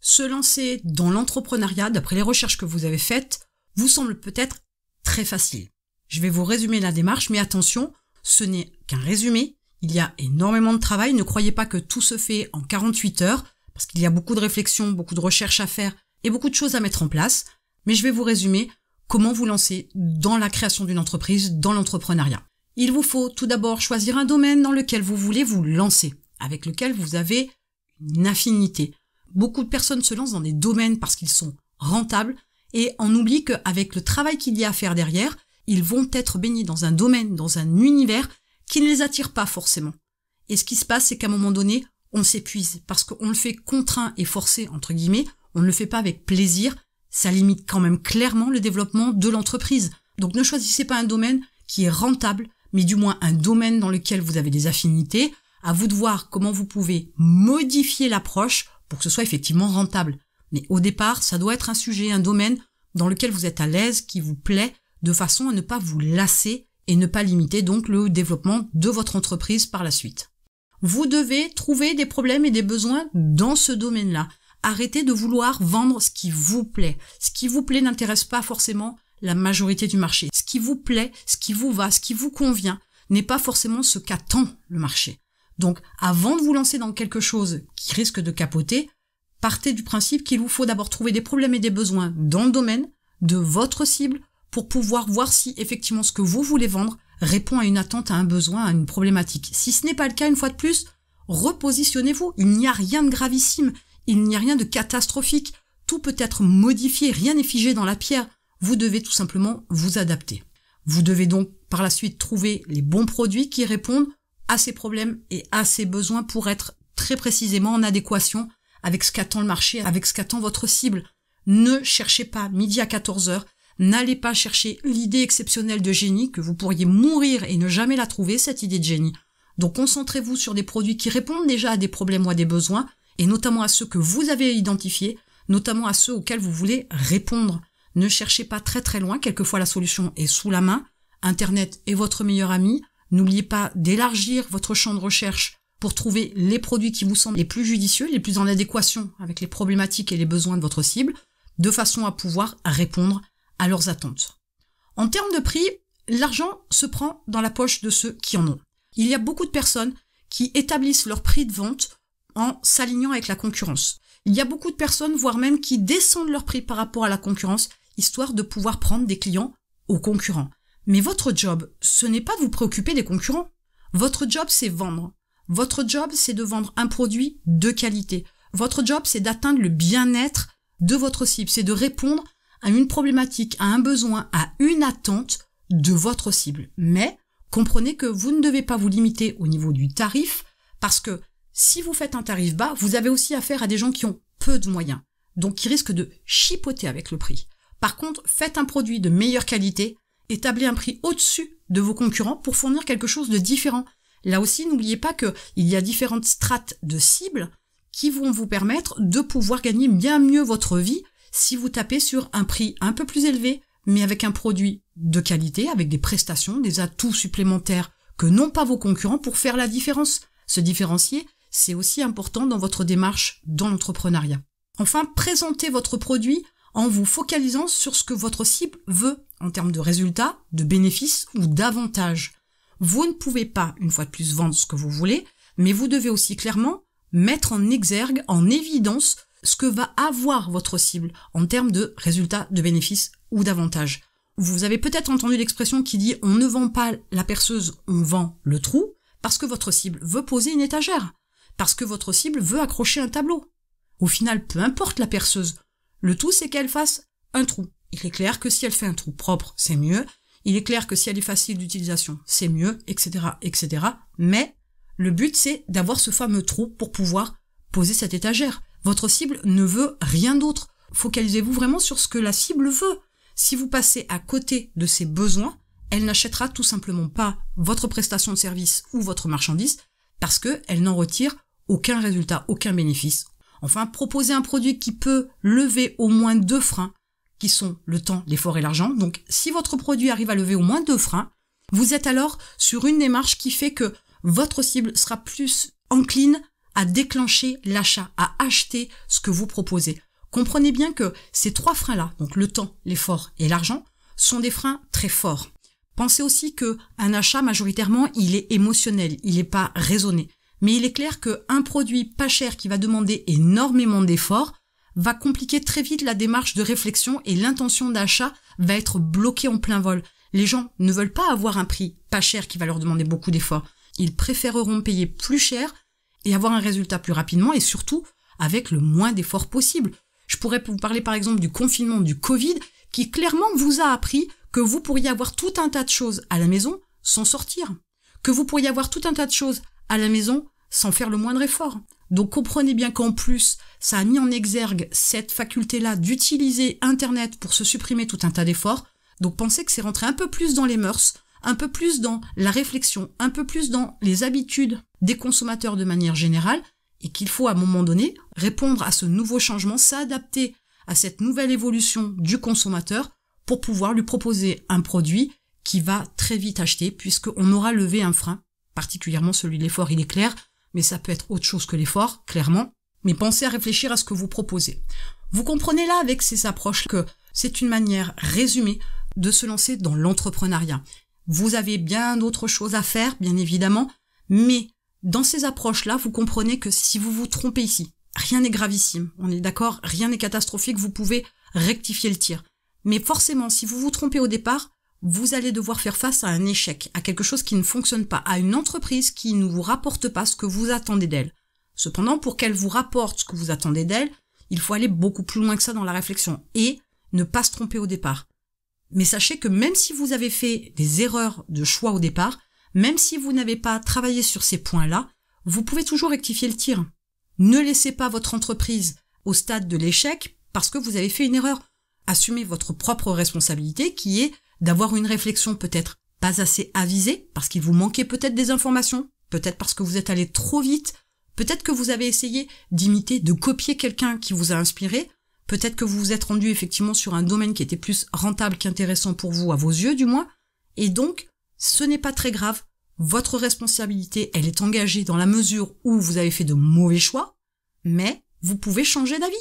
se lancer dans l'entrepreneuriat, d'après les recherches que vous avez faites, vous semble peut-être très facile. Je vais vous résumer la démarche, mais attention, ce n'est qu'un résumé. Il y a énormément de travail. Ne croyez pas que tout se fait en 48 heures, parce qu'il y a beaucoup de réflexions, beaucoup de recherches à faire et beaucoup de choses à mettre en place. Mais je vais vous résumer comment vous lancer dans la création d'une entreprise, dans l'entrepreneuriat. Il vous faut tout d'abord choisir un domaine dans lequel vous voulez vous lancer, avec lequel vous avez une affinité. Beaucoup de personnes se lancent dans des domaines parce qu'ils sont rentables et on oublie qu'avec le travail qu'il y a à faire derrière, ils vont être baignés dans un domaine, dans un univers qui ne les attire pas forcément. Et ce qui se passe, c'est qu'à un moment donné, on s'épuise parce qu'on le fait contraint et forcé, entre guillemets, on ne le fait pas avec plaisir, ça limite quand même clairement le développement de l'entreprise. Donc ne choisissez pas un domaine qui est rentable, mais du moins un domaine dans lequel vous avez des affinités. À vous de voir comment vous pouvez modifier l'approche pour que ce soit effectivement rentable. Mais au départ, ça doit être un sujet, un domaine dans lequel vous êtes à l'aise, qui vous plaît, de façon à ne pas vous lasser et ne pas limiter donc le développement de votre entreprise par la suite. Vous devez trouver des problèmes et des besoins dans ce domaine-là. Arrêtez de vouloir vendre ce qui vous plaît. Ce qui vous plaît n'intéresse pas forcément la majorité du marché. Ce qui vous plaît, ce qui vous va, ce qui vous convient, n'est pas forcément ce qu'attend le marché. Donc, avant de vous lancer dans quelque chose qui risque de capoter, partez du principe qu'il vous faut d'abord trouver des problèmes et des besoins dans le domaine de votre cible pour pouvoir voir si effectivement ce que vous voulez vendre répond à une attente, à un besoin, à une problématique. Si ce n'est pas le cas, une fois de plus, repositionnez-vous. Il n'y a rien de gravissime, il n'y a rien de catastrophique. Tout peut être modifié, rien n'est figé dans la pierre. Vous devez tout simplement vous adapter. Vous devez donc par la suite trouver les bons produits qui répondent à ces problèmes et à ces besoins pour être très précisément en adéquation avec ce qu'attend le marché, avec ce qu'attend votre cible. Ne cherchez pas midi à 14h, n'allez pas chercher l'idée exceptionnelle de génie que vous pourriez mourir et ne jamais la trouver, cette idée de génie. Donc concentrez-vous sur des produits qui répondent déjà à des problèmes ou à des besoins, et notamment à ceux que vous avez identifiés, notamment à ceux auxquels vous voulez répondre. Ne cherchez pas très très loin, quelquefois la solution est sous la main. Internet est votre meilleur ami. N'oubliez pas d'élargir votre champ de recherche pour trouver les produits qui vous semblent les plus judicieux, les plus en adéquation avec les problématiques et les besoins de votre cible, de façon à pouvoir répondre à leurs attentes. En termes de prix, l'argent se prend dans la poche de ceux qui en ont. Il y a beaucoup de personnes qui établissent leur prix de vente en s'alignant avec la concurrence. Il y a beaucoup de personnes, voire même qui descendent leur prix par rapport à la concurrence, histoire de pouvoir prendre des clients aux concurrents. Mais votre job, ce n'est pas de vous préoccuper des concurrents. Votre job, c'est vendre. Votre job, c'est de vendre un produit de qualité. Votre job, c'est d'atteindre le bien-être de votre cible. C'est de répondre à une problématique, à un besoin, à une attente de votre cible. Mais comprenez que vous ne devez pas vous limiter au niveau du tarif, parce que si vous faites un tarif bas, vous avez aussi affaire à des gens qui ont peu de moyens, donc qui risquent de chipoter avec le prix. Par contre, faites un produit de meilleure qualité, établissez un prix au-dessus de vos concurrents pour fournir quelque chose de différent. Là aussi, n'oubliez pas qu'il y a différentes strates de cibles qui vont vous permettre de pouvoir gagner bien mieux votre vie si vous tapez sur un prix un peu plus élevé, mais avec un produit de qualité, avec des prestations, des atouts supplémentaires que n'ont pas vos concurrents pour faire la différence. Se différencier, c'est aussi important dans votre démarche dans l'entrepreneuriat. Enfin, présentez votre produit en vous focalisant sur ce que votre cible veut en termes de résultats, de bénéfices ou d'avantages. Vous ne pouvez pas, une fois de plus, vendre ce que vous voulez, mais vous devez aussi clairement mettre en exergue, en évidence, ce que va avoir votre cible en termes de résultats, de bénéfices ou d'avantages. Vous avez peut-être entendu l'expression qui dit « on ne vend pas la perceuse, on vend le trou » parce que votre cible veut poser une étagère, parce que votre cible veut accrocher un tableau. Au final, peu importe la perceuse, le tout c'est qu'elle fasse un trou. Il est clair que si elle fait un trou propre, c'est mieux. Il est clair que si elle est facile d'utilisation, c'est mieux, etc., etc. Mais le but, c'est d'avoir ce fameux trou pour pouvoir poser cette étagère. Votre cible ne veut rien d'autre. Focalisez-vous vraiment sur ce que la cible veut. Si vous passez à côté de ses besoins, elle n'achètera tout simplement pas votre prestation de service ou votre marchandise parce qu'elle n'en retire aucun résultat, aucun bénéfice. Enfin, proposez un produit qui peut lever au moins 2 freins, qui sont le temps, l'effort et l'argent. Donc, si votre produit arrive à lever au moins 2 freins, vous êtes alors sur une démarche qui fait que votre cible sera plus encline à déclencher l'achat, à acheter ce que vous proposez. Comprenez bien que ces 3 freins-là, donc le temps, l'effort et l'argent, sont des freins très forts. Pensez aussi que un achat, majoritairement, il est émotionnel, il n'est pas raisonné. Mais il est clair qu'un produit pas cher qui va demander énormément d'efforts va compliquer très vite la démarche de réflexion et l'intention d'achat va être bloquée en plein vol. Les gens ne veulent pas avoir un prix pas cher qui va leur demander beaucoup d'efforts. Ils préféreront payer plus cher et avoir un résultat plus rapidement et surtout avec le moins d'efforts possible. Je pourrais vous parler par exemple du confinement, du Covid, qui clairement vous a appris que vous pourriez avoir tout un tas de choses à la maison sans sortir. Que vous pourriez avoir tout un tas de choses à la maison sans faire le moindre effort. Donc comprenez bien qu'en plus, ça a mis en exergue cette faculté-là d'utiliser Internet pour se supprimer tout un tas d'efforts. Donc pensez que c'est rentré un peu plus dans les mœurs, un peu plus dans la réflexion, un peu plus dans les habitudes des consommateurs de manière générale, et qu'il faut à un moment donné répondre à ce nouveau changement, s'adapter à cette nouvelle évolution du consommateur pour pouvoir lui proposer un produit qui va très vite acheter puisqu'on aura levé un frein, particulièrement celui de l'effort, il est clair, mais ça peut être autre chose que l'effort, clairement. Mais pensez à réfléchir à ce que vous proposez. Vous comprenez là avec ces approches que c'est une manière résumée de se lancer dans l'entrepreneuriat. Vous avez bien d'autres choses à faire, bien évidemment, mais dans ces approches-là, vous comprenez que si vous vous trompez ici, rien n'est gravissime, on est d'accord, rien n'est catastrophique, vous pouvez rectifier le tir. Mais forcément, si vous vous trompez au départ, vous allez devoir faire face à un échec, à quelque chose qui ne fonctionne pas, à une entreprise qui ne vous rapporte pas ce que vous attendez d'elle. Cependant, pour qu'elle vous rapporte ce que vous attendez d'elle, il faut aller beaucoup plus loin que ça dans la réflexion et ne pas se tromper au départ. Mais sachez que même si vous avez fait des erreurs de choix au départ, même si vous n'avez pas travaillé sur ces points-là, vous pouvez toujours rectifier le tir. Ne laissez pas votre entreprise au stade de l'échec parce que vous avez fait une erreur. Assumez votre propre responsabilité qui est d'avoir une réflexion peut-être pas assez avisée parce qu'il vous manquait peut-être des informations, peut-être parce que vous êtes allé trop vite, peut-être que vous avez essayé d'imiter, de copier quelqu'un qui vous a inspiré, peut-être que vous vous êtes rendu effectivement sur un domaine qui était plus rentable qu'intéressant pour vous, à vos yeux du moins, et donc ce n'est pas très grave. Votre responsabilité, elle est engagée dans la mesure où vous avez fait de mauvais choix, mais vous pouvez changer d'avis.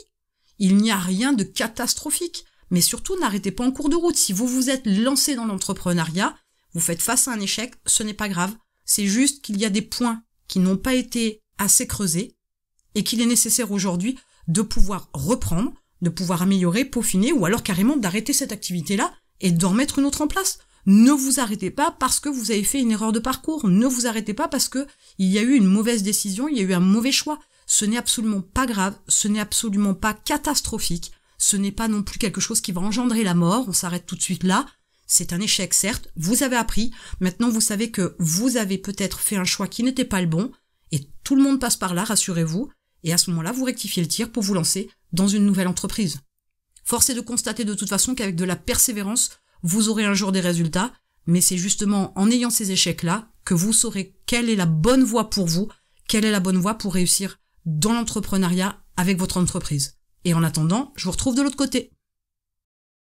Il n'y a rien de catastrophique, mais surtout n'arrêtez pas en cours de route. Si vous vous êtes lancé dans l'entrepreneuriat, vous faites face à un échec, ce n'est pas grave. C'est juste qu'il y a des points qui n'ont pas été assez creusés et qu'il est nécessaire aujourd'hui de pouvoir reprendre, de pouvoir améliorer, peaufiner ou alors carrément d'arrêter cette activité-là et d'en remettre une autre en place. Ne vous arrêtez pas parce que vous avez fait une erreur de parcours. Ne vous arrêtez pas parce que il y a eu une mauvaise décision, il y a eu un mauvais choix. Ce n'est absolument pas grave, ce n'est absolument pas catastrophique. Ce n'est pas non plus quelque chose qui va engendrer la mort. On s'arrête tout de suite là. C'est un échec, certes. Vous avez appris. Maintenant, vous savez que vous avez peut-être fait un choix qui n'était pas le bon. Et tout le monde passe par là, rassurez-vous. Et à ce moment-là, vous rectifiez le tir pour vous lancer dans une nouvelle entreprise. Force est de constater de toute façon qu'avec de la persévérance, vous aurez un jour des résultats, mais c'est justement en ayant ces échecs-là que vous saurez quelle est la bonne voie pour vous, quelle est la bonne voie pour réussir dans l'entrepreneuriat avec votre entreprise. Et en attendant, je vous retrouve de l'autre côté.